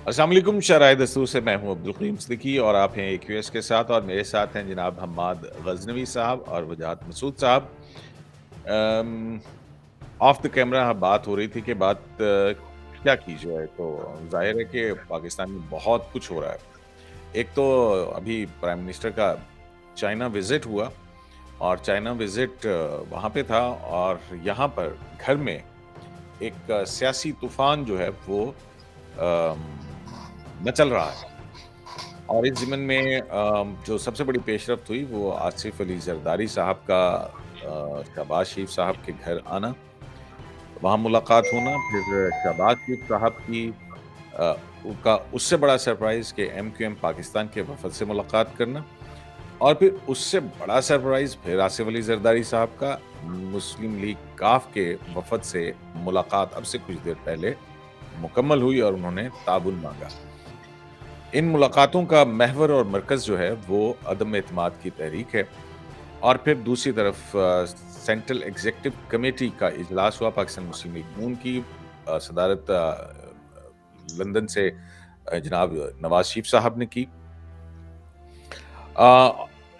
السلام علیکم، شرائع دستور سے میں ہوں عبدالقیم صدیقی اور آپ ہیں AQS کے ساتھ، اور میرے ساتھ ہیں جناب حماد غزنوی صاحب اور وجاہت مسعود صاحب۔ آف دا کیمرہ بات ہو رہی تھی کہ کیا کی جائے، تو ظاہر ہے کہ پاکستان میں بہت کچھ ہو رہا ہے۔ ایک تو ابھی پرائم منسٹر کا چائنا وزٹ ہوا، اور چائنا وزٹ وہاں پہ تھا، اور یہاں پر گھر میں ایک سیاسی طوفان جو ہے وہ مچل رہا ہے، اور اس ضمن میں جو سب سے بڑی پیش رفت ہوئی وہ آصف علی زرداری صاحب کا شہباز شریف صاحب کے گھر آنا، وہاں ملاقات ہونا، پھر شہباز شریف صاحب کی کا اس سے بڑا سرپرائز کہ MQM پاکستان کے وفد سے ملاقات کرنا، اور پھر اس سے بڑا سرپرائز پھر آصف علی زرداری صاحب کا مسلم لیگ کاف کے وفد سے ملاقات اب سے کچھ دیر پہلے مکمل ہوئی، اور انہوں نے تعاون مانگا۔ ان ملاقاتوں کا محور اور مرکز جو ہے وہ عدم اعتماد کی تحریک ہے، اور پھر دوسری طرف سینٹرل ایگزیکٹو کمیٹی کا اجلاس ہوا پاکستان مسلم لیگ نون کی صدارت لندن سے جناب نواز شریف صاحب نے کی۔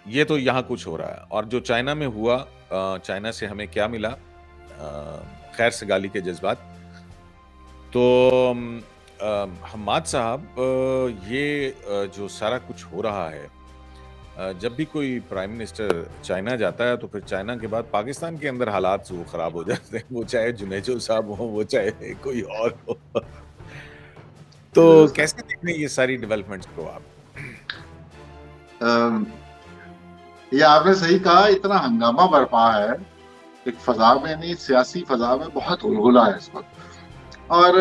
یہ تو یہاں کچھ ہو رہا ہے، اور جو چائنا میں ہوا، چائنا سے ہمیں کیا ملا، خیر سگالی کے جذبات۔ تو حماد صاحب، یہ جو سارا کچھ ہو رہا ہے، جب بھی کوئی پرائم منسٹر چائنا جاتا ہے تو پھر چائنا کے بعد پاکستان کے اندر حالات وہ خراب ہو جاتے ہیں، وہ چاہے جنیجو صاحب ہوں، وہ چاہے کوئی اور ہو۔ تو کیسے دیکھ رہے ہیں یہ ساری ڈیولپمنٹس کو آپ؟ یہ آپ نے صحیح کہا، اتنا ہنگامہ برپا ہے ایک فضا میں، نہیں سیاسی فضا میں بہت غلغلہ ہے اس وقت، اور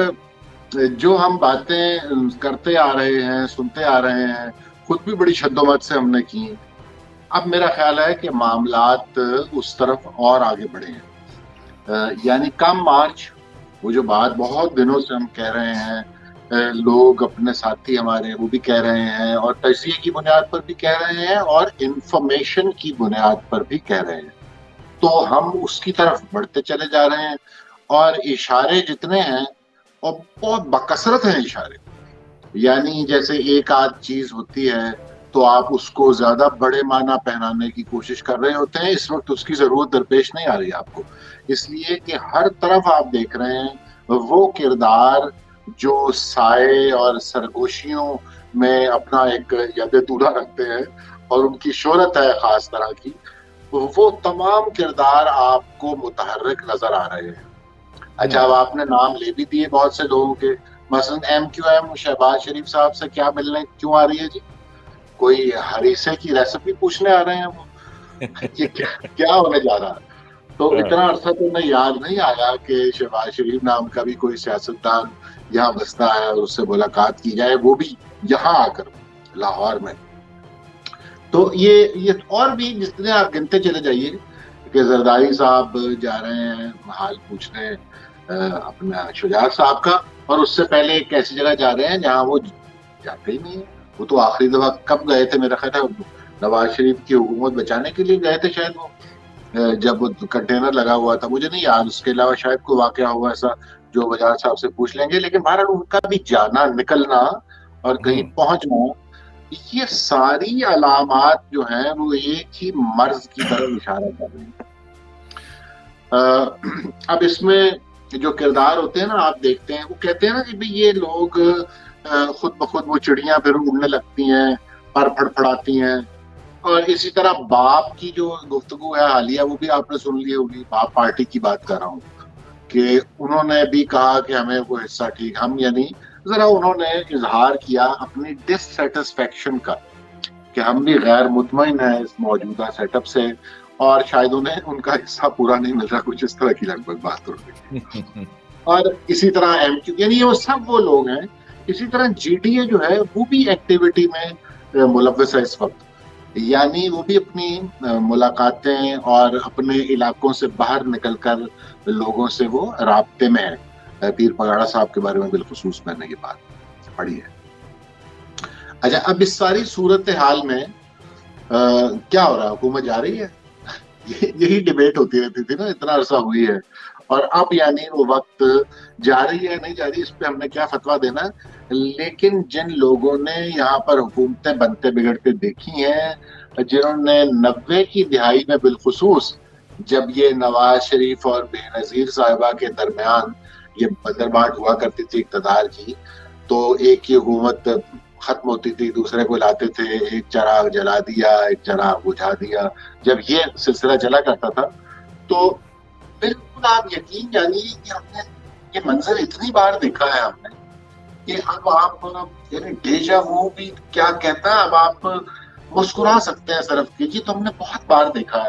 جو ہم باتیں کرتے آ رہے ہیں، سنتے آ رہے ہیں، خود بھی بڑی شدومت سے ہم نے کی، اب میرا خیال ہے کہ معاملات اس طرف اور آگے بڑھے ہیں۔ یعنی کم مارچ، وہ جو بات بہت دنوں سے ہم کہہ رہے ہیں، لوگ اپنے ساتھی ہمارے وہ بھی کہہ رہے ہیں، اور تجزیے کی بنیاد پر بھی کہہ رہے ہیں، اور انفارمیشن کی بنیاد پر بھی کہہ رہے ہیں، تو ہم اس کی طرف بڑھتے چلے جا رہے ہیں، اور اشارے جتنے ہیں اور بہت بکثرت ہیں اشارے، یعنی جیسے ایک آدھ چیز ہوتی ہے تو آپ اس کو زیادہ بڑے معنی پہنانے کی کوشش کر رہے ہوتے ہیں، اس وقت اس کی ضرورت درپیش نہیں آ رہی آپ کو، اس لیے کہ ہر طرف آپ دیکھ رہے ہیں وہ کردار جو سائے اور سرگوشیوں میں اپنا ایک ید دولہ رکھتے ہیں اور ان کی شہرت ہے خاص طرح کی، وہ تمام کردار آپ کو متحرک نظر آ رہے ہیں۔ اچھا، اب آپ نے نام لے بھی دیے بہت سے لوگوں کے، مثلا MQM شہباز شریف صاحب سے کیا ملنے کیوں آ رہی ہے جی؟ کوئی ہریسے کی ریسیپی پوچھنے آ رہے ہیں وہ؟ یہ کیا ہونے جا رہا ہے؟ تو اتنا عرصہ تو میں یاد نہیں آیا کہ شہباز شریف نام کا بھی کوئی سیاستدان یہاں بستا ہے اور اس سے ملاقات کی جائے، وہ بھی یہاں آ کر لاہور میں۔ تو یہ اور بھی جتنے آپ گنتے چلے جائیے کہ زرداری صاحب جا رہے ہیں حال پوچھنے اپنا شجاعت صاحب کا، اور اس سے پہلے ایک ایسی جگہ جا رہے ہیں جہاں وہ جاتے ہی نہیں ہیں۔ وہ تو آخری دفعہ کب گئے تھے؟ میرا خیال ہے نواز شریف کی حکومت بچانے کے لیے گئے تھے شاید، وہ جب وہ کنٹینر لگا ہوا تھا، مجھے نہیں یاد، اس کے علاوہ شاید کوئی واقعہ ہوا ایسا جو وزارت صاحب سے پوچھ لیں گے، لیکن بہرحال ان کا بھی جانا، نکلنا اور کہیں پہنچنا، یہ ساری علامات جو ہیں وہ ایک ہی مرض کی طرف اشارہ کر رہی ہیں۔ اب اس میں جو کردار ہوتے ہیں نا، آپ دیکھتے ہیں، وہ کہتے ہیں نا کہ یہ لوگ خود بخود وہ چڑیاں پھر اڑنے لگتی ہیں، پر پھڑپھڑاتی ہیں، اور اسی طرح باپ کی جو گفتگو ہے حالیہ، وہ بھی آپ نے سن لی ہوگی، باپ پارٹی کی بات کر رہا ہوں، کہ انہوں نے بھی کہا کہ ہمیں وہ حصہ ٹھیک، ہم یعنی ذرا انہوں نے اظہار کیا اپنی ڈس سیٹسفیکشن کا، کہ ہم بھی غیر مطمئن ہیں اس موجودہ سیٹ اپ سے، اور شاید انہیں ان کا حصہ پورا نہیں مل رہا، کچھ اس طرح کی لگ بھگ بات ہو رہی۔ اور اسی طرح MQ، یعنی وہ سب وہ لوگ ہیں۔ اسی طرح GTA جو ہے وہ بھی ایکٹیویٹی میں ملوث ہے اس وقت، یعنی وہ بھی اپنی ملاقاتیں اور اپنے علاقوں سے باہر نکل کر لوگوں سے وہ رابطے میں ہے۔ پیر پگاڑا صاحب کے بارے میں بالخصوص میں نے یہ بات پڑھی ہے۔ اچھا، اب اس ساری صورتحال میں کیا ہو رہا ہے؟ حکومت جا رہی ہے؟ یہی ڈیبیٹ ہوتی رہتی تھی نا، اتنا عرصہ ہوئی ہے، اور اب یعنی وہ وقت جا رہی ہے نہیں جا رہی، اس پہ ہم نے کیا فتویٰ دینا ہے؟ لیکن جن لوگوں نے یہاں پر حکومتیں بنتے بگڑتے دیکھی ہیں، جنہوں نے 90 کی دہائی میں بالخصوص، جب یہ نواز شریف اور بے نظیر صاحبہ کے درمیان یہ بندرباٹ ہوا کرتی تھی اقتدار کی، تو ایک کی حکومت ختم ہوتی تھی، دوسرے کو لاتے تھے، ایک چراغ جلا دیا، ایک چراغ بجھا دیا، جب یہ سلسلہ چلا کرتا تھا، تو بالکل آپ یقین جانیے کہ ہم نے یہ منظر اتنی بار دیکھا ہے ہم نے کہ اب آپ یعنی ڈیجا وو بھی کیا کہتا ہے، اب آپ مسکرا سکتے ہیں صرف کہ جی تو ہم نے بہت بار دیکھا ہے،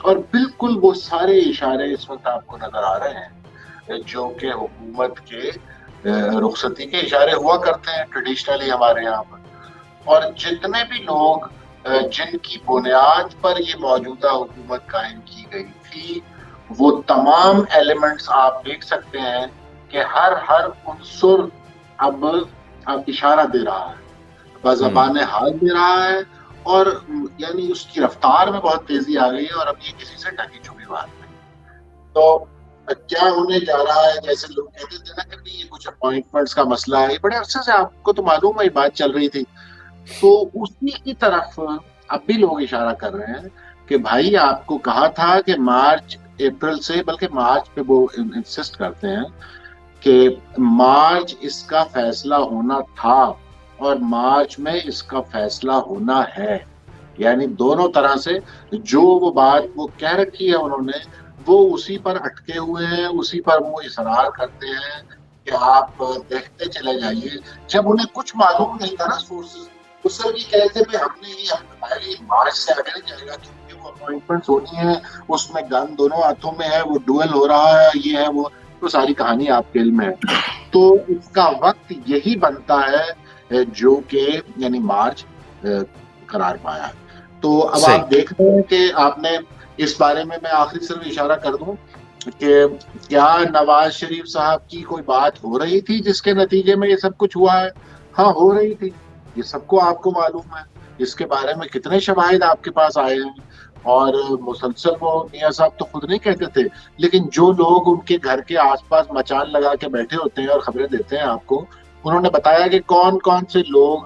اور بالکل وہ سارے اشارے اس وقت آپ کو نظر آ رہے ہیں جو کہ حکومت کے رخصتی کے اشارے ہوا کرتے ہیں ٹریڈیشنلی ہمارے یہاں پر. اور جتنے بھی لوگ جن کی بنیاد پر یہ موجودہ حکومت قائم کی گئی تھی، وہ تمام ایلیمنٹس آپ دیکھ سکتے ہیں کہ ہر عنصر اب اشارہ دے رہا ہے، بزبان حال دے رہا ہے، اور یعنی اس کی رفتار میں بہت تیزی آ گئی ہے، اور اب یہ کسی سے ڈھکی چھپی بات نہیں. تو کیا ہونے جا رہا ہے، جیسے لوگ کہتے تھے نا کہ یہ کچھ اپوائنٹمنٹس کا مسئلہ ہے، یہ بڑے عرصے سے آپ کو تو معلوم ہے یہ بات چل رہی تھی، تو اسی کی طرف اب بھی لوگ اشارہ کر رہے ہیں کہ بھائی آپ کو کہا تھا کہ مارچ اپریل سے، بلکہ مارچ پہ وہ انسسٹ کرتے ہیں کہ مارچ اس کا فیصلہ ہونا تھا اور مارچ میں اس کا فیصلہ ہونا ہے. یعنی دونوں طرح سے جو وہ بات وہ کہہ رکھی ہے انہوں نے، وہ اسی پر اٹکے ہوئے ہیں، اسی پر وہ اصرار کرتے ہیں کہ آپ دیکھتے چلے جائیے. جب انہیں کچھ معلوم نہیں تھا نا سورسز، اس سر بھی کہہ رہے تھے ہم نے یہ مارچ سے آگے نہیں جائے گا کیونکہ وہ اپوائنٹمنٹس ہونی ہے، اس میں گن دونوں ہاتھوں میں ہے، وہ ڈوئل ہو رہا ہے، یہ ہے وہ، تو ساری کہانی آپ کے علم میں ہے. تو اس کا وقت یہی بنتا ہے جو کہ یعنی مارچ قرار پایا ہے. تو اب صحیح. آپ دیکھ رہے ہیں کہ آپ نے اس بارے میں آخری صرف اشارہ کر دوں کہ کیا نواز شریف صاحب کی کوئی بات ہو رہی تھی جس کے نتیجے میں یہ سب کچھ ہوا ہے؟ ہاں ہو رہی تھی، یہ سب کو آپ کو معلوم ہے، اس کے بارے میں کتنے شواہد آپ کے پاس آئے ہیں، اور مسلسل وہ میاں صاحب تو خود نہیں کہتے تھے، لیکن جو لوگ ان کے گھر کے آس پاس مچان لگا کے بیٹھے ہوتے ہیں اور خبریں دیتے ہیں آپ کو، انہوں نے بتایا کہ کون کون سے لوگ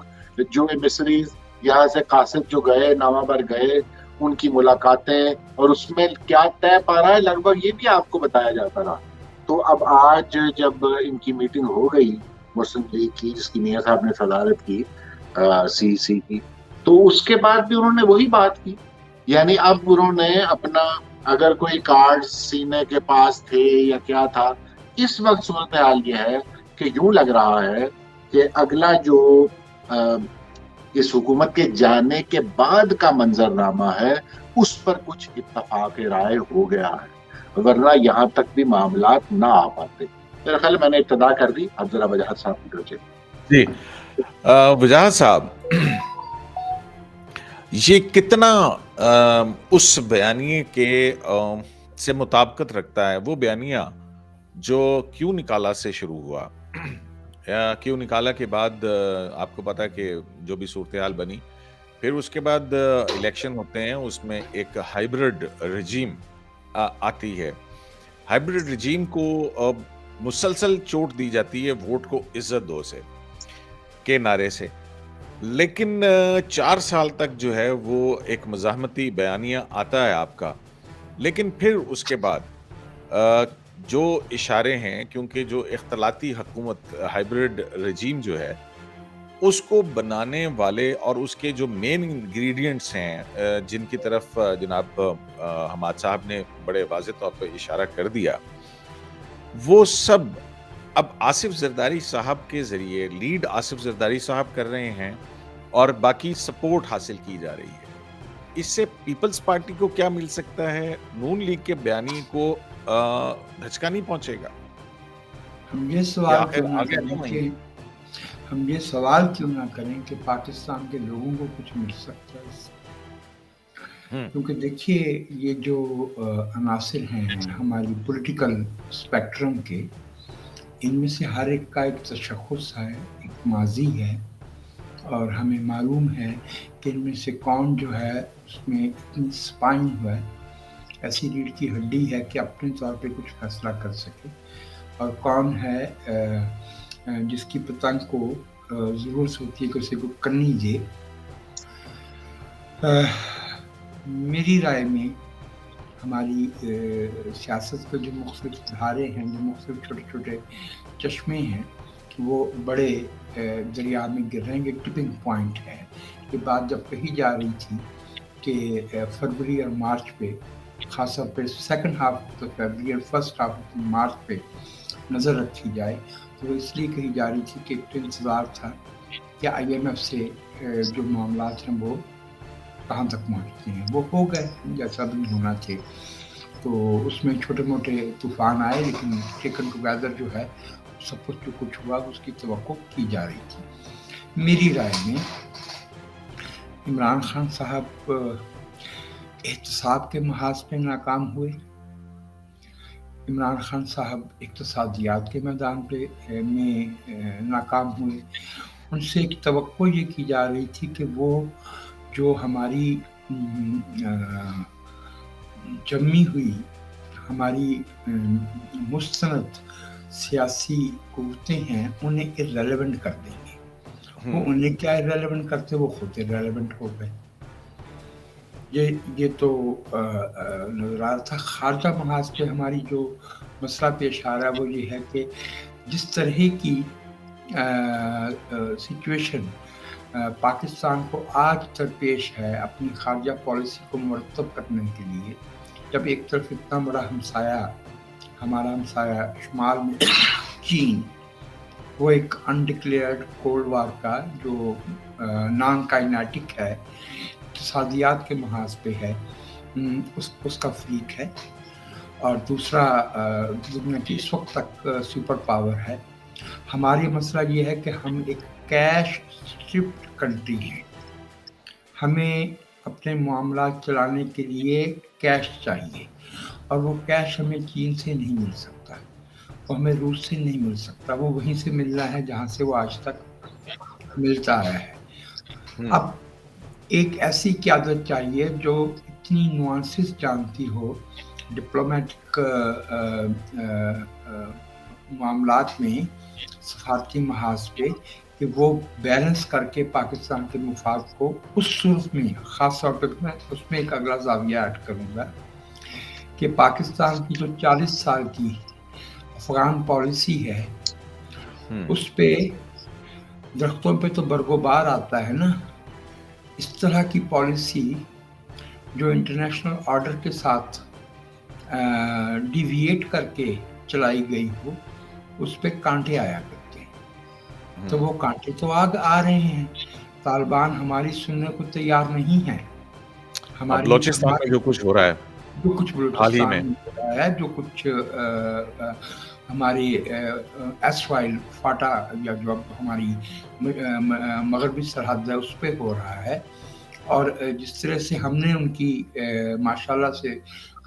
جو مصریز یہاں سے قاصد جو گئے، نامہ بر گئے، ان کی ملاقاتیں، اور اس میں کیا طے پا رہا ہے لگ بھگ یہ بھی آپ کو بتایا جاتا رہا. تو اب آج جب ان کی میٹنگ ہو گئی مسلم لیگ کی، جس کی میاں صاحب نے صدارت کی، سی سی کی، تو اس کے بعد بھی انہوں نے وہی بات کی. یعنی اب انہوں نے اپنا اگر کوئی کارڈ سینے کے پاس تھے یا کیا تھا، اس وقت صورتحال یہ ہے کہ یوں لگ رہا ہے کہ اگلا جو اس حکومت کے جانے کے بعد کا منظرنامہ ہے اس پر کچھ اتفاق رائے ہو گیا ہے، ورنہ یہاں تک بھی معاملات نہ آ پاتے. میرا خیال میں نے ابتدا کر دی، اب ذرا وجاہت صاحب کی طرف سے. جی وجاہت صاحب، یہ کتنا اس بیانیے کے سے مطابقت رکھتا ہے، وہ بیانیہ جو کیوں نکالا سے شروع ہوا، کیوں نکالا کے بعد آپ کو پتا کہ جو بھی صورتحال بنی، پھر اس کے بعد الیکشن ہوتے ہیں، اس میں ایک ہائیبرڈ رجیم آتی ہے. ہائیبرڈ رجیم کو مسلسل چوٹ دی جاتی ہے ووٹ کو عزت دو سے کے نعرے سے، لیکن 4 سال تک جو ہے وہ ایک مزاحمتی بیانیہ آتا ہے آپ کا. لیکن پھر اس کے بعد جو اشارے ہیں، کیونکہ جو اختلاطی حکومت ہائیبرڈ رجیم جو ہے اس کو بنانے والے اور اس کے جو مین انگریڈینٹس ہیں جن کی طرف جناب حماد صاحب نے بڑے واضح طور پہ اشارہ کر دیا، وہ سب اب آصف زرداری صاحب کے ذریعے لیڈ آصف زرداری صاحب کر رہے ہیں اور باقی سپورٹ حاصل کی جا رہی ہے. اس سے پیپلز پارٹی کو کیا مل سکتا ہے؟ نون لیگ کے بیانی کو دھچکا نہیں پہنچے گا؟ ہم یہ سوال کیوں نہ کریں کہ کہ پاکستان کے لوگوں کو کچھ مل سکتا ہے اس سے؟ کیونکہ دیکھیے یہ جو عناصر ہیں ہماری پولیٹیکل اسپیکٹرم کے، ان میں سے ہر ایک کا ایک تشخص ہے، ایک ماضی ہے، اور ہمیں معلوم ہے کہ ان میں سے کون جو ہے اس میں اتنی اسپائن ہوا ہے، ایسی ریڑھ کی ہڈی ہے کہ اپنے طور پہ کچھ فیصلہ کر سکے، اور کون ہے جس کی پتنگ کو ضرورت ہوتی ہے کہ اسے کو کرنی دے. میری رائے میں ہماری سیاست کے جو مختلف دھارے ہیں، جو مختلف چھوٹے چھوٹے چشمے ہیں، وہ بڑے دریا میں گر رہے ہیں. ایک ٹپنگ پوائنٹ ہے. یہ بات جب کہی جا رہی تھی کہ فروری اور مارچ پہ، خاص طور پہ سیکنڈ ہاف آف فروری اور فرسٹ ہاف آف مارچ پہ نظر رکھی جائے، تو وہ اس لیے کہی جا رہی تھی کہ ایک انتظار تھا کہ IMF سے جو معاملات ہیں وہ کہاں تک پہنچتے ہیں. وہ ہو گئے جیسا بھی ہونا تھے. تو اس میں چھوٹے موٹے طوفان آئے، لیکن ٹیکن ٹوگیدر جو ہے سب کچھ جو کچھ ہوا اس کی توقع کی جا رہی تھی. میری رائے میں عمران خان صاحب احتساب کے محاذ پہ ناکام ہوئے. عمران خان صاحب اقتصادیات کے میدان پہ میں ناکام ہوئے. ان سے ایک توقع یہ کی جا رہی تھی کہ وہ جو ہماری جمی ہوئی ہماری مستند سیاسی قوتیں ہیں انہیں ارریلیونٹ کر دیں گے. وہ انہیں کیا ارریلیونٹ کرتے، وہ خود ارریلیونٹ ہو گئے. یہ تو نظر آ رہا تھا. خارجہ محاذ پہ ہماری جو مسئلہ پیش آ رہا ہے وہ یہ ہے کہ جس طرح کی سچویشن پاکستان کو آج درپیش ہے اپنی خارجہ پالیسی کو مرتب کرنے کے لیے، جب ایک طرف اتنا بڑا ہمارا ہمسایہ شمال میں چین، وہ ایک انڈکلیئرڈ کولڈ وار کا جو نان کائنیٹک ہے، اقتصادیات کے محاذ پہ ہے، اس کا فریق ہے، اور دوسرا دنیا کی اس وقت تک سپر پاور ہے. ہماری مسئلہ یہ ہے کہ ہم ایک کیش اسٹرپڈ کنٹری ہیں. ہمیں اپنے معاملات چلانے کے لیے کیش چاہیے، اور وہ کیش ہمیں چین سے نہیں مل سکتا، وہ ہمیں روس سے نہیں مل سکتا. وہ وہیں سے ملنا ہے جہاں سے وہ آج تک ملتا آیا ہے. اب ایک ایسی قیادت چاہیے جو اتنی نوانسز جانتی ہو ڈپلومیٹک معاملات میں، سفارتی محاذ پہ، کہ وہ بیلنس کر کے پاکستان کے مفاد کو اس صورت میں، خاص طور پہ میں اس میں ایک اگلا زاویہ ایڈ کروں گا کہ پاکستان کی جو 40 سال کی افغان پالیسی ہے، اس پہ درختوں پہ تو برگوبار آتا ہے نا. اس طرح کی پالیسی جو انٹرنیشنل آرڈر کے ساتھ ڈیویٹ کر کے چلائی گئی ہو، اس پہ کانٹے آیا کرتے ہیں. تو وہ کانٹے تو آ رہے ہیں. طالبان ہماری سننے کو تیار نہیں ہے. بلوچستان میں جو کچھ ہو رہا ہے، جو کچھ بلوچستان میں ہو رہا ہے، جو کچھ ہماری ایسوائل فاٹا یا جو ہماری مغربی سرحد ہے اس پہ ہو رہا ہے، اور جس طرح سے ہم نے ان کی ماشاءاللہ سے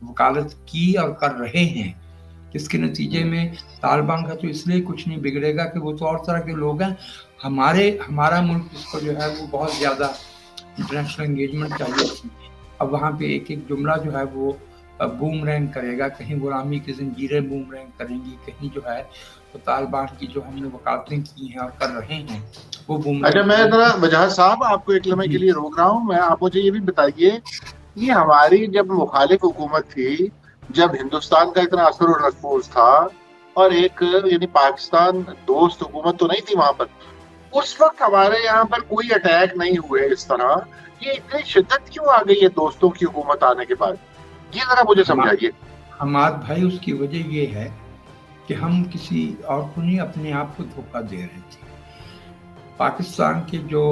وکالت کی اور کر رہے ہیں، جس کے نتیجے میں طالبان کا تو اس لیے کچھ نہیں بگڑے گا کہ وہ تو اور طرح کے لوگ ہیں. ہمارا ملک جس کو جو ہے وہ بہت زیادہ انٹرنیشنل انگیجمنٹ چاہیے تھی. اب وہاں پہ ایک ایک جملہ جو ہے وہ بوم رینگ کرے گا. کہیں غلامی کی زنجیریں بوم رینگ کریں گی، کہیں جو ہے تو طالبان کی جو ہم نے وکالتیں کی ہیں اور کر رہے ہیں وہ بوم. اچھا، میں ذرا وجاہت صاحب آپ کو ایک لمحے کے لیے روک رہا ہوں. آپ مجھے یہ بھی بتائیے، یہ ہماری جب مخالف حکومت تھی، جب ہندوستان کا اتنا اثر و نفوذ تھا، اور ایک یعنی پاکستان دوست حکومت تو نہیں تھی وہاں پر، اس وقت ہمارے یہاں پر کوئی اٹیک نہیں ہوئے اس طرح. یہ اتنی شدت کیوں آ گئی ہے دوستوں کی حکومت آنے کے بعد؟ یہ ذرا مجھے سمجھائیے. حماد بھائی، اس کی وجہ یہ ہے کہ ہم کسی اور کو نہیں، اپنے آپ کو دھوکہ دے رہے تھے. پاکستان کے جو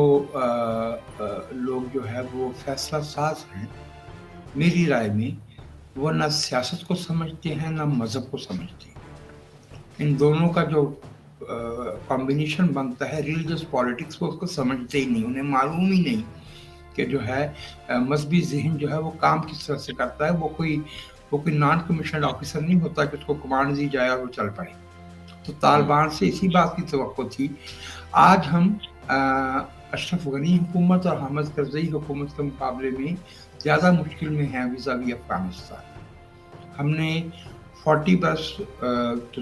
لوگ جو ہے وہ فیصلہ ساز ہیں، میری رائے میں وہ نہ سیاست کو سمجھتے ہیں نہ مذہب کو سمجھتے ہیں. ان دونوں کا جو کمبینیشن بنتا ہے ریلیجس پالیٹکس، وہ اس کو سمجھتے ہی نہیں. انہیں معلوم ہی نہیں کہ جو ہے مذہبی ذہن جو ہے وہ کام کس طرح سے کرتا ہے. وہ کوئی نان کمیشنڈ آفیسر نہیں ہوتا کہ اس کو کمانڈ دی جائے اور وہ چل پڑے. تو طالبان سے اسی بات کی توقع تھی. آج ہم اشرف غنی حکومت اور حامد کرزئی حکومت کے مقابلے میں زیادہ مشکل میں ہیں ویزاوی افغانستان. ہم نے 40 bus to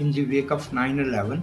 in the wake of 9/11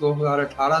2018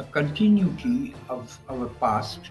a continuity of our past,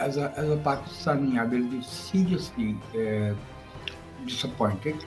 as a Pakistani I will be seriously disappointed.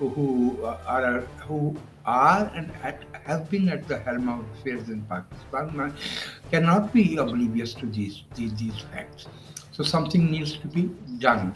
who are and have been at the helm of affairs in Pakistan cannot be oblivious to these facts. So something needs to be done.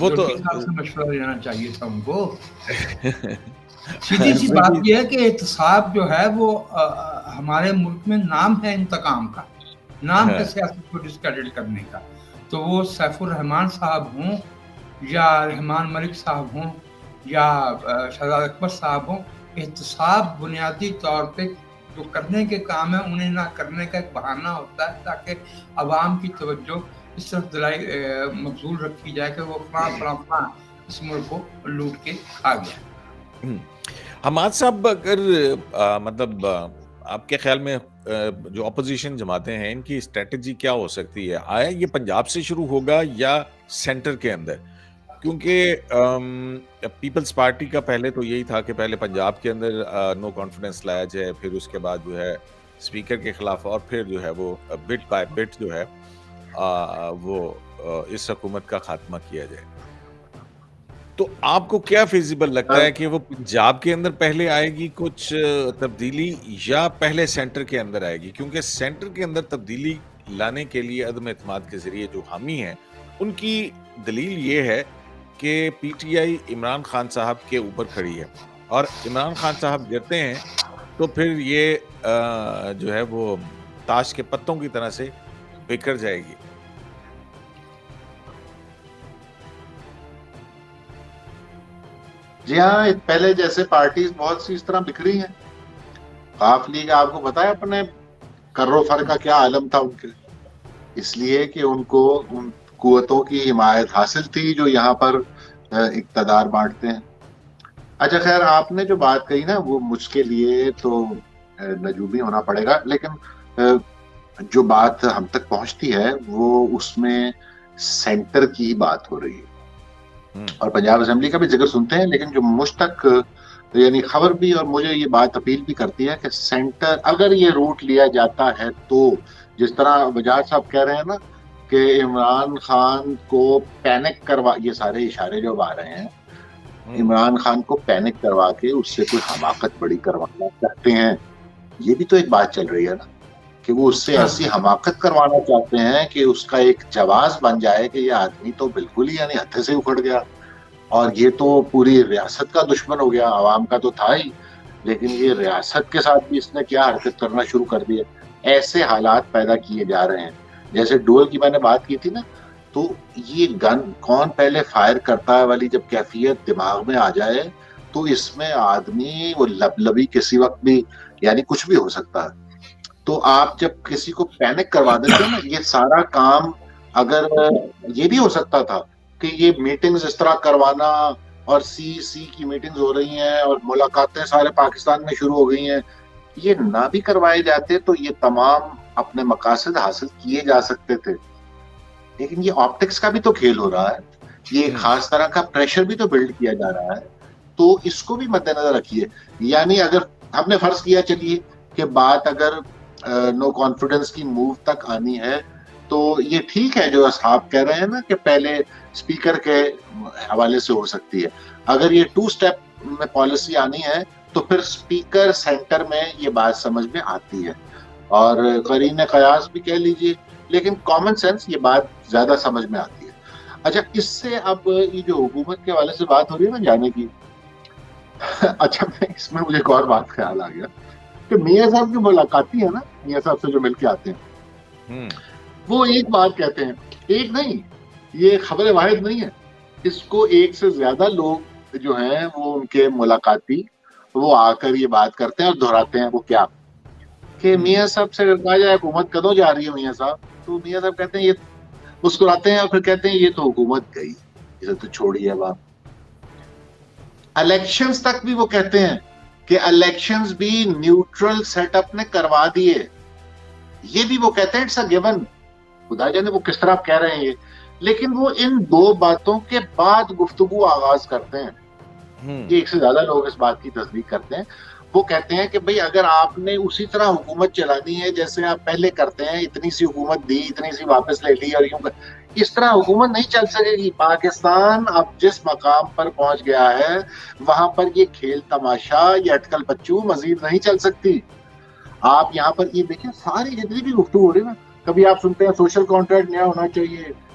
وہ تو زلفی صاحب سے مشورہ لینا چاہیے تھا ان کو. سیدھی سی بات یہ ہے کہ احتساب جو ہے وہ ہمارے ملک میں نام ہے انتقام کا, نام ہے سیاست کو ڈسکریڈٹ کرنے کا. تو وہ سیف الرحمان صاحب ہوں یا رحمان ملک صاحب ہوں یا شہزاد اکبر صاحب ہوں, احتساب بنیادی طور پہ جو کرنے کے کام ہے انہیں نہ کرنے کا ایک بہانہ ہوتا ہے تاکہ عوام کی توجہ اس طرف دلائی مبذول رکھی جائے کہ وہ فلاں اس ملک کو لوٹ کے کھا گیا. حماد صاحب, اگر مطلب آپ کے خیال میں جو اپوزیشن جماعتیں ہیں ان کی اسٹریٹجی کیا ہو سکتی ہے؟ آیا یہ پنجاب سے شروع ہوگا یا سینٹر کے اندر؟ کیونکہ پیپلز پارٹی کا پہلے تو یہی تھا کہ پہلے پنجاب کے اندر نو کانفیڈنس لایا جائے, پھر اس کے بعد جو ہے اسپیکر کے خلاف, اور پھر جو ہے وہ بٹ بائی بٹ جو ہے وہ اس حکومت کا خاتمہ کیا جائے. تو آپ کو کیا فیزیبل لگتا ہے کہ وہ پنجاب کے اندر پہلے آئے گی کچھ تبدیلی یا پہلے سینٹر کے اندر آئے گی؟ کیونکہ سینٹر کے اندر تبدیلی لانے کے لیے عدم اعتماد کے ذریعے جو حامی ہیں ان کی دلیل یہ ہے کہ P T I Imran Khan صاحب کے اوپر کھڑی ہے, اور عمران خان صاحب گرتے ہیں تو پھر یہ جو ہے وہ تاش کے پتوں کی طرح سے بکھر جائے گی. جی ہاں, پہلے جیسے پارٹیز بہت سی اس طرح بکھری ہیں. خاف لیگ آپ کو بتایا اپنے کرو فر کا کیا عالم تھا ان کے, اس لیے کہ ان کو ان قوتوں کی حمایت حاصل تھی جو یہاں پر اقتدار بانٹتے ہیں. اچھا خیر, آپ نے جو بات کہی نا وہ مجھ کے لیے تو نجومی ہونا پڑے گا, لیکن جو بات ہم تک پہنچتی ہے وہ اس میں سینٹر کی بات ہو رہی ہے اور پنجاب اسمبلی کا بھی ذکر سنتے ہیں, لیکن جو مجھ تک یعنی خبر بھی اور مجھے یہ بات اپیل بھی کرتی ہے کہ سینٹر اگر یہ روٹ لیا جاتا ہے تو جس طرح بجاج صاحب کہہ رہے ہیں نا کہ عمران خان کو پینک کروا, یہ سارے اشارے جو آ رہے ہیں عمران خان کو پینک کروا کے اس سے کوئی حماقت بڑی کروانا چاہتے ہیں, یہ بھی تو ایک بات چل رہی ہے نا کہ وہ اس سے ایسی حماقت کروانا چاہتے ہیں کہ اس کا ایک جواز بن جائے کہ یہ آدمی تو بالکل ہی یعنی ہتھے سے اکھڑ گیا اور یہ تو پوری ریاست کا دشمن ہو گیا. عوام کا تو تھا ہی, لیکن یہ ریاست کے ساتھ بھی اس نے کیا حرکت کرنا شروع کر دی ہے. ایسے حالات پیدا کیے جا رہے ہیں. جیسے ڈول کی میں نے بات کی تھی نا, تو یہ گن کون پہلے فائر کرتا ہے والی جب کیفیت دماغ میں آ جائے تو اس میں آدمی وہ لبی کسی وقت بھی یعنی کچھ بھی ہو سکتا ہے. تو آپ جب کسی کو پینک کروا دیتے ہیں نا, یہ سارا کام اگر یہ بھی ہو سکتا تھا کہ یہ میٹنگز اس طرح کروانا اور سی کی میٹنگز ہو رہی ہیں اور ملاقاتیں سارے پاکستان میں شروع ہو گئی ہیں, یہ نہ بھی کروائے جاتے تو یہ تمام اپنے مقاصد حاصل کیے جا سکتے تھے. لیکن یہ آپٹکس کا بھی تو کھیل ہو رہا ہے, یہ ایک خاص طرح کا پریشر بھی تو بلڈ کیا جا رہا ہے, تو اس کو بھی مد نظر رکھیے. یعنی اگر ہم نے فرض کیا چلیے کہ بات اگر نو کانفیڈنس کی موو تک آنی ہے تو یہ ٹھیک ہے جو اصحاب کہہ رہے ہیں نا کہ پہلے اسپیکر کے حوالے سے ہو سکتی ہے. اگر یہ 2 اسٹیپ میں پالیسی آنی ہے تو پھر اسپیکر سینٹر میں یہ بات سمجھ میں آتی ہے, اور قرین قیاس بھی کہہ لیجیے, لیکن کامن سینس یہ بات زیادہ سمجھ میں آتی ہے. اچھا, اس سے اب یہ جو حکومت کے حوالے سے بات ہو رہی ہے نا جانے کی, اچھا اس میں مجھے ایک اور بات خیال آ گیا کہ میاں صاحب کی ملاقاتی ہے نا, میاں صاحب سے جو مل کے آتے ہیں وہ ایک بات کہتے ہیں, ایک نہیں, یہ خبر واحد نہیں ہے, اس کو ایک سے زیادہ لوگ جو ہیں وہ ان کے ملاقاتی وہ آ کر یہ بات کرتے ہیں اور دہراتے ہیں. وہ کیا کہ میاں صاحب سے کہا جائے حکومت کدوں جا رہی ہے میاں صاحب, تو میاں صاحب کہتے ہیں یہ مسکراتے ہیں اور پھر کہتے ہیں یہ تو حکومت گئی, اسے تو چھوڑیے اب آپ. الیکشنز تک بھی وہ کہتے ہیں کہ الیکشنز بھی نیوٹرل سیٹ اپ نے کروا دیے, یہ بھی وہ کہتے ہیں اٹس اے گیون. خدا جانے وہ کس طرح کہہ رہے ہیں یہ, لیکن وہ ان 2 باتوں کے بعد گفتگو آغاز کرتے ہیں. یہ ایک سے زیادہ لوگ اس بات کی تصدیق کرتے ہیں. وہ کہتے ہیں کہ بھئی اگر آپ نے اسی طرح حکومت چلانی ہے جیسے آپ پہلے کرتے ہیں, اتنی سی حکومت دی, اتنی سی واپس لے لی, اور یوں اس طرح حکومت نہیں چل سکے گی. پاکستان اب جس مقام پر پہنچ گیا ہے وہاں پر یہ کھیل تماشا, یہ اٹکل بچو مزید نہیں چل سکتی. آپ یہاں پر یہ دیکھیں ساری جتنی بھی گفتگو ہو رہی ہے نا, کبھی آپ سنتے ہیں سوشل کانٹریکٹ نیا ہونا چاہیے,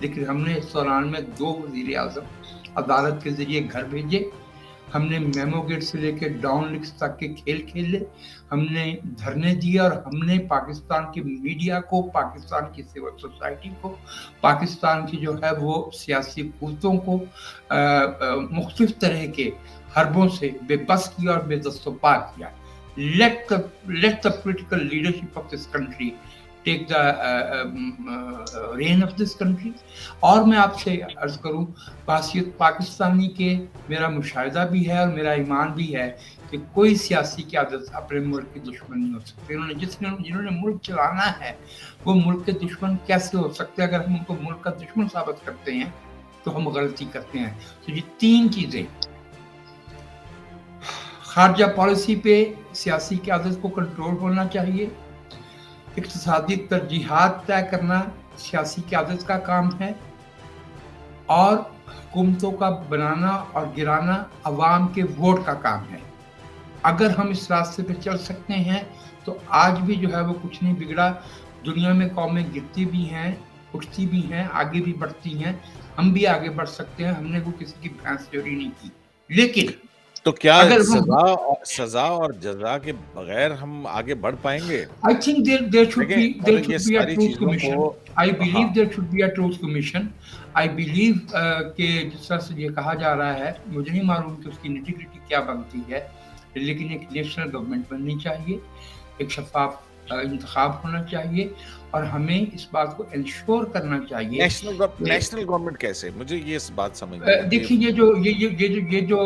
لیکن ہم نے اس دوران میں 2 وزیر اعظم عدالت کے ذریعے گھر بھیجے، ہم نے میمو گیٹ سے لے کے ڈاؤن لنکس تک کے کھیل کھیلے، ہم نے دھرنے دیے، اور ہم نے پاکستان کی میڈیا کو، پاکستان کی سول سوسائٹی کو، پاکستان کی جو ہے وہ سیاسی قوتوں کو مختلف طرح کے حربوں سے بے بس کیا اور بے دست و پا کیا. Let the political leadership of this country take the reign of this country. اور میں آپ سے عرض کروں، بحیثیت پاکستانی کے میرا مشاہدہ بھی ہے اور میرا ایمان بھی ہے کہ کوئی سیاسی قیادت اپنے ملک کی دشمن نہیں ہو سکتی. جنہوں نے ملک چلانا ہے وہ ملک کے دشمن کیسے ہو سکتے؟ اگر ہم ان کو ملک کا دشمن ثابت کرتے ہیں تو ہم غلطی کرتے ہیں. تو یہ 3 چیزیں، خارجہ پالیسی پہ سیاسی قیادت کو کنٹرول ہونا چاہیے، اقتصادی ترجیحات طے کرنا سیاسی قیادت کا کام ہے، اور حکومتوں کا بنانا اور گرانا عوام کے ووٹ کا کام ہے. اگر ہم اس راستے پہ چل سکتے ہیں تو آج بھی جو ہے وہ کچھ نہیں بگڑا. دنیا میں قومیں گرتی بھی ہیں، اٹھتی بھی ہیں، آگے بھی بڑھتی ہیں، ہم بھی آگے بڑھ سکتے ہیں. ہم نے کوئی کسی کی بھینس چوری نہیں کی. لیکن تو کیا سزا اور جزا کے بغیر ہم آگے بڑھ پائیں گے؟ I think there should be a truth commission. I believe there should be a truth commission. I believe کہ جس طرح سے یہ کہا جا رہا ہے، مجھے نہیں معلوم کہ اس کی نیٹی گریٹی کیا بنتی ہے، لیکن ایک نیشنل گورنمنٹ بننی چاہیے، ایک شفاف انتخاب ہونا چاہیے، اور ہمیں اس بات کو انشور کرنا چاہیے. نیشنل گورنمنٹ کیسے؟ مجھے یہ بات سمجھ نہیں آتی. دیکھیے یہ جو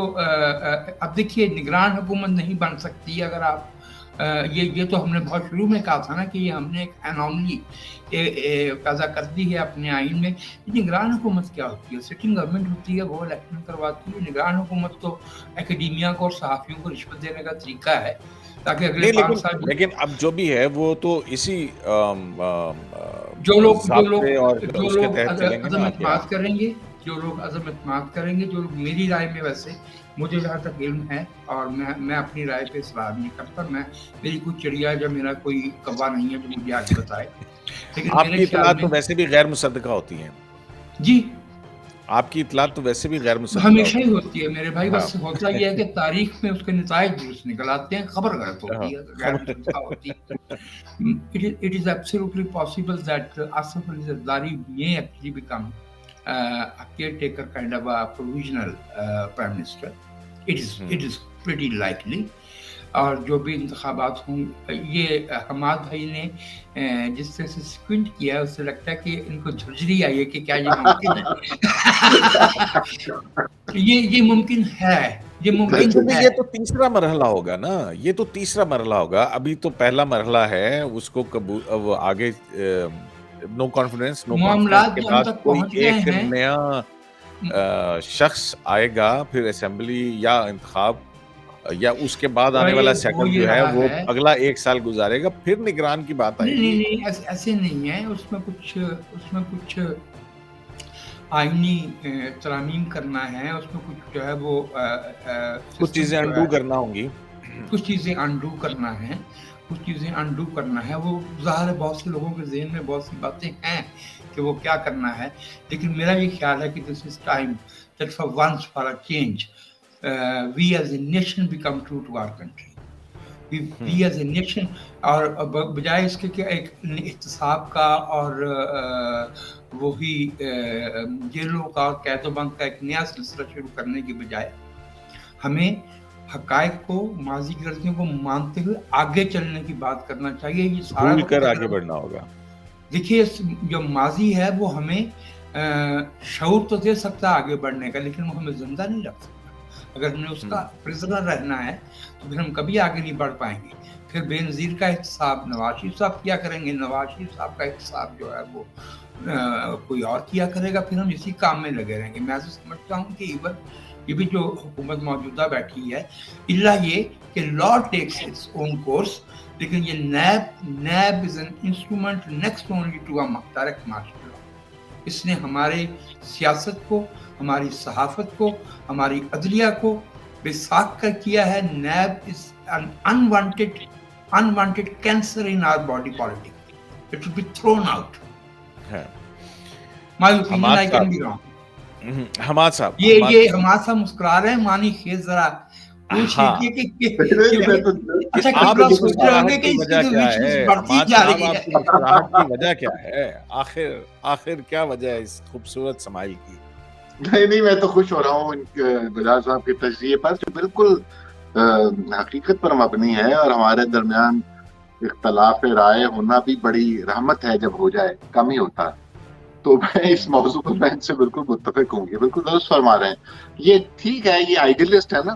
اب دیکھیے نگران حکومت نہیں بن سکتی اگر آپ یہ تو ہم نے بہت شروع میں کہا تھا نا کہ یہ ہم نے ایک انوملی پیدا کر دی ہے اپنے آئین میں. نگران حکومت کیا ہوتی ہے؟ سٹنگ گورنمنٹ ہوتی ہے، وہ الیکشن کرواتی ہے. نگران حکومت تو اکیڈیمیا کو اور صحافیوں کو رشوت دینے کا طریقہ ہے تاکہ اگلے 5 سال. لیکن اب جو بھی ہے وہ تو اسی جو لوگ عزم اعتماد کریں گے، جو لوگ عزم اعتماد کریں گے، جو لوگ میری رائے میں، ویسے مجھے جہاں تک علم ہے اور میں اپنی رائے پہ اصرار نہیں کرتا، میری کوئی چڑیا یا میرا کوئی کوا نہیں ہے جو مجھے آگے بتائے. لیکن آپ کی اطلاعات تو ویسے بھی غیر مصدقہ ہوتی ہیں. جی آپ کی اطلاعات تو ویسے بھی غیر مصدقہ ہمیشہ ہی ہوتی ہے میرے بھائی. بس ہوتا یہ ہے کہ تاریخ میں اس کے نتائج درست نکل آتے ہیں، خبر غلط ہوتی ہے، غیر مصدقہ ہوتی ہے. It is absolutely possible that Asif Ali Zardari may actually become a caretaker kind of a provisional prime minister. It is pretty likely. اور جو بھی انتخابات ہوں، یہ حماد بھائی نے جس طرح سے سکوینٹ کیا ہے اس سے لگتا ہے کہ ان کو جھجری آئی ہے کہ کیا یہ ممکن ہے. یہ ممکن ہے، یہ ممکن ہے. یہ تو تیسرا مرحلہ ہوگا نا، یہ تو تیسرا مرحلہ ہوگا. ابھی تو پہلا مرحلہ ہے، اس کو قبول آگے نو کانفیڈنس معاملات کے بعد کوئی ایک نیا شخص آئے گا، پھر اسمبلی یا انتخاب یا اس کے بعد آنے والا سیکل جو ہے وہ اگلا 1 سال گزارے گا، پھر نگران کی بات آئے گی. نہیں ایسے نہیں ہے. اس میں کچھ آئینی ترامیم کرنا ہے، اس میں کچھ جو ہے وہ کچھ چیزیں انڈو کرنا ہوں گی، کچھ چیزیں انڈو کرنا ہے. وہ ظاہر ہے بہت سے لوگوں کے ذہن میں بہت سی باتیں ہیں کہ وہ کیا کرنا ہے، لیکن میرا یہ خیال ہے کہ this is time that for once for a change we as a nation become true to our country. We as a nation، اور بجائے اس کے کہ ایک احتساب کا اور وہی جیلوں کا اور قید و بند کا ایک نیا سلسلہ شروع کرنے کے بجائے ہمیں حقائق کو، ماضی کی غلطیوں کو مانتے ہوئے آگے چلنے کی بات کرنا چاہیے. یہ سارا بھول کر آگے بڑھنا ہوگا. دیکھیے جو ماضی ہے وہ ہمیں شعور تو دے سکتا ہے آگے بڑھنے کا، لیکن وہ ہمیں زندہ نہیں رکھ سکتا. اگر ہمیں اس کا پرزنر رہنا ہے تو پھر ہم کبھی آگے نہیں بڑھ پائیں گے. پھر بے نظیر کا احتساب نواز شریف صاحب کیا کریں گے، نواز شریف صاحب کا احتساب جو ہے وہ کوئی اور کیا کرے گا، پھر ہم اسی کام میں لگے رہیں گے. میں تو سمجھتا ہوں کہ ایون یہ بھی جو حکومت موجودہ بیٹھی ہے، اللہ یہ کہ law takes its own course, لیکن یہ NAB is an instrument next only to direct martial law. اس نے ہمارے سیاست کو، ہماری صحافت کو، ہماری عدلیہ کو بے ساکھ کر کیا ہے. NAB is an unwanted cancer in our body politic. It should be thrown out. My opinion, Hammad I can صاحب be wrong. حماد صاحب یہ حماد صاحب مسکرا رہے ہیں، مانی خیز ذرا پوچھ لیجیے اچھا آپ کبرا کی سوچ رہے ہوں گے مسکراہٹ کہ کی اس وجہ کی کیا وشنس ہے؟ بڑھتی حماد جا صاحب رہی آپ ہے. کی مسکراہٹ کی وجہ کیا ہے؟ آخر کیا وجہ ہے اس خوبصورت سمائل کی؟ نہیں میں تو خوش ہو رہا ہوں بجاج صاحب کی تجزیے پر جو بالکل حقیقت پر مبنی ہے، اور ہمارے درمیان اختلاف رائے ہونا بھی بڑی رحمت ہے جب ہو جائے، کم ہی ہوتا ہے. تو میں اس موضوع پر میں ان سے بالکل متفق ہوں گی، بالکل درست فرما رہے ہیں. یہ ٹھیک ہے، یہ آئیڈیلسٹ ہے نا،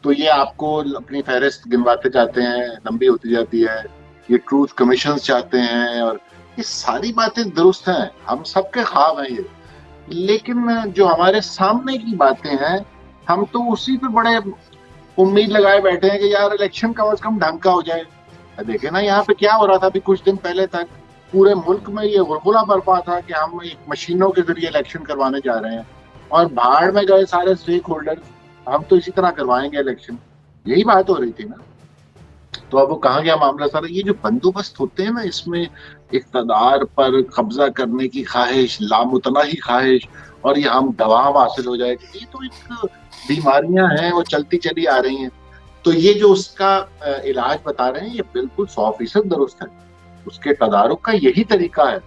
تو یہ آپ کو اپنی فہرست گنواتے جاتے ہیں، لمبی ہوتی جاتی ہے. یہ ٹروتھ کمیشنز چاہتے ہیں، اور یہ ساری باتیں درست ہیں، ہم سب کے خواب ہیں یہ. لیکن جو ہمارے سامنے کی باتیں ہیں، ہم تو اسی پہ بڑے امید لگائے بیٹھے ہیں کہ یار الیکشن کم از کم ڈھنگ کا ہو جائے. دیکھیں نا یہاں پہ کیا ہو رہا تھا ابھی کچھ دن پہلے تک پورے ملک میں یہ غلغلہ برپا تھا کہ ہم ایک مشینوں کے ذریعے الیکشن کروانے جا رہے ہیں، اور بھاڑ میں گئے سارے اسٹیک ہولڈر، ہم تو اسی طرح کروائیں گے الیکشن. یہی بات ہو رہی تھی نا. تو اب وہ کہاں گیا معاملہ سارا؟ یہ جو بندوبست ہوتے ہیں نا، اس میں اقتدار پر قبضہ کرنے کی خواہش، لامتناہی خواہش، اور یہ ہم دوام حاصل ہو جائے گی، یہ تو ایک بیماریاں ہیں، وہ چلتی چلی آ رہی ہیں. تو یہ جو اس کا علاج بتا رہے ہیں یہ بالکل 100% درست ہے. اس کے تدارک کا یہی طریقہ ہے.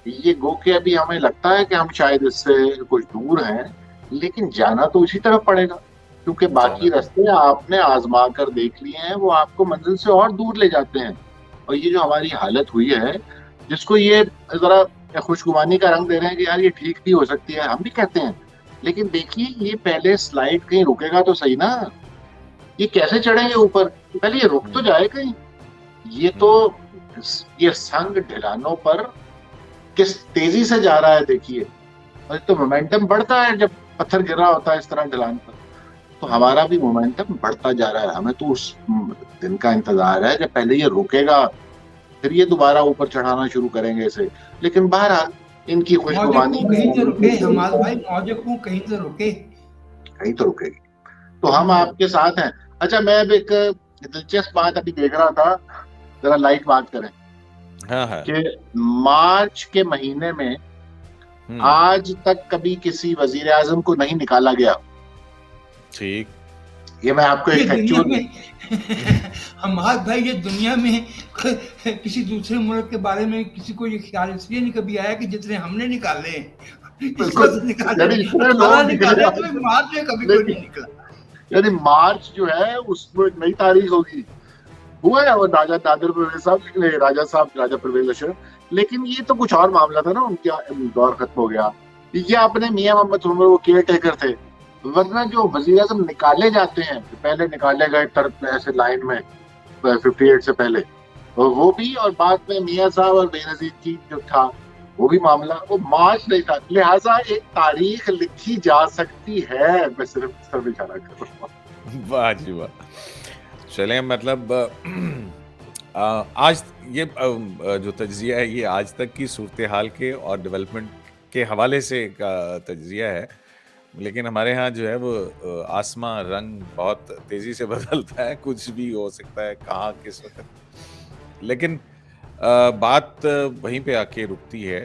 یہ گو کہ ابھی ہمیں لگتا ہے کہ ہم شاید اس سے کچھ دور ہیں، لیکن جانا تو اسی طرف پڑے گا، کیونکہ باقی راستے آپ نے آزما کر دیکھ لیے ہیں، وہ آپ کو منزل سے اور دور لے جاتے ہیں. اور یہ جو ہماری حالت ہوئی ہے، جس کو یہ ذرا خوشگمانی کا رنگ دے رہے ہیں کہ یار یہ ٹھیک بھی ہو سکتی ہے، ہم بھی کہتے ہیں، لیکن دیکھیے یہ پہلے سلائیڈ کہیں رکے گا تو صحیح نا. یہ کیسے چڑھیں گے اوپر؟ پہلے یہ رک تو جائے کہیں. یہ تو یہ سنگ ڈھلانوں پر کس تیزی سے جا رہا ہے دیکھیے. اور تو مومنٹم بڑھتا ہے جب پتھر گر رہا ہوتا ہے اس طرح ڈھلان پر، تو ہمارا بھی مومنٹم بڑھتا جا رہا ہے. ہمیں تو اس دن کا انتظار ہے جب پہلے یہ رکے گا، پھر یہ دوبارہ اوپر چڑھانا شروع کریں گے اسے. لیکن بہرحال ان کی خوشگوانی کہیں تو رکے حماد بھائی، موجوں کہیں تو رکے، کہیں تو رکے گی. تو ہم آپ کے ساتھ ہیں. اچھا میں اب ایک دلچسپ بات ابھی دیکھ رہا تھا، ذرا لائٹ بات کریں کہ مارچ کے مہینے میں آج تک کبھی کسی وزیر اعظم کو نہیں نکالا گیا. ٹھیک، یہ میں آپ کو ایک فیکچوئل حماد بھائی، یہ دنیا میں کسی دوسرے ملک کے بارے میں کسی کو یہ خیال اس لیے نہیں کبھی آیا کہ جتنے ہم نے نکالے یعنی مارچ جو ہے اس میں ایک نئی تاریخ ہوگی. ہوا ہے وہ راجہ دادر پرویز صاحب، راجہ پرویز اشرف، لیکن یہ تو کچھ اور معاملہ تھا نا، ان کا دور ختم ہو گیا. یہ اپنے میاں محمد عمر وہ کیئر ٹیکر تھے، ورنہ جو وزیر اعظم نکالے جاتے ہیں، پہلے نکالے گئے طرف ایسے لائن میں 58 سے پہلے، وہ بھی، اور بعد میں میاں صاحب اور بے نظیر کی جو تھا وہ بھی معاملہ، وہ مارچ نہیں تھا. لہٰذا ایک تاریخ لکھی جا سکتی ہے. میں صرف اس طرف اشارہ کر رہا ہوں. واہ جی واہ. چلیں، مطلب آج یہ جو تجزیہ ہے یہ آج تک کی صورتحال کے اور ڈیولپمنٹ کے حوالے سے کا تجزیہ ہے. لیکن ہمارے ہاں جو ہے وہ آسمان رنگ بہت تیزی سے بدلتا ہے، کچھ بھی ہو سکتا ہے کہاں کس وقت. لیکن بات وہیں پہ آ کے رکتی ہے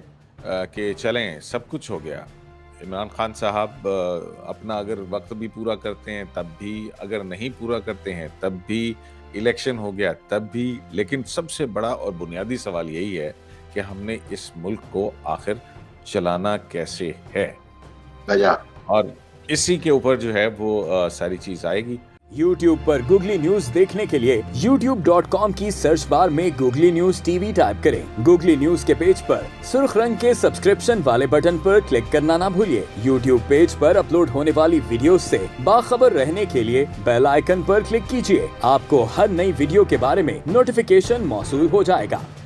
کہ چلیں سب کچھ ہو گیا. عمران خان صاحب اپنا اگر وقت بھی پورا کرتے ہیں تب بھی، اگر نہیں پورا کرتے ہیں تب بھی، الیکشن ہو گیا تب بھی. لیکن سب سے بڑا اور بنیادی سوال یہی ہے کہ ہم نے اس ملک کو آخر چلانا کیسے ہے، اور اسی کے اوپر جو ہے وہ ساری چیز آئے گی. یوٹیوب پر گوگلی نیوز دیکھنے کے لیے youtube.com کی سرچ بار میں googly news T V type کریں. گوگلی نیوز کے پیج پر سرخ رنگ کے سبسکرپشن والے بٹن پر کلک کرنا نہ بھولیے. یوٹیوب پیج پر اپلوڈ ہونے والی ویڈیوز سے باخبر رہنے کے لیے بیل آئیکن پر کلک کیجیے. آپ کو ہر نئی ویڈیو کے بارے میں نوٹیفیکیشن موصول ہو جائے گا.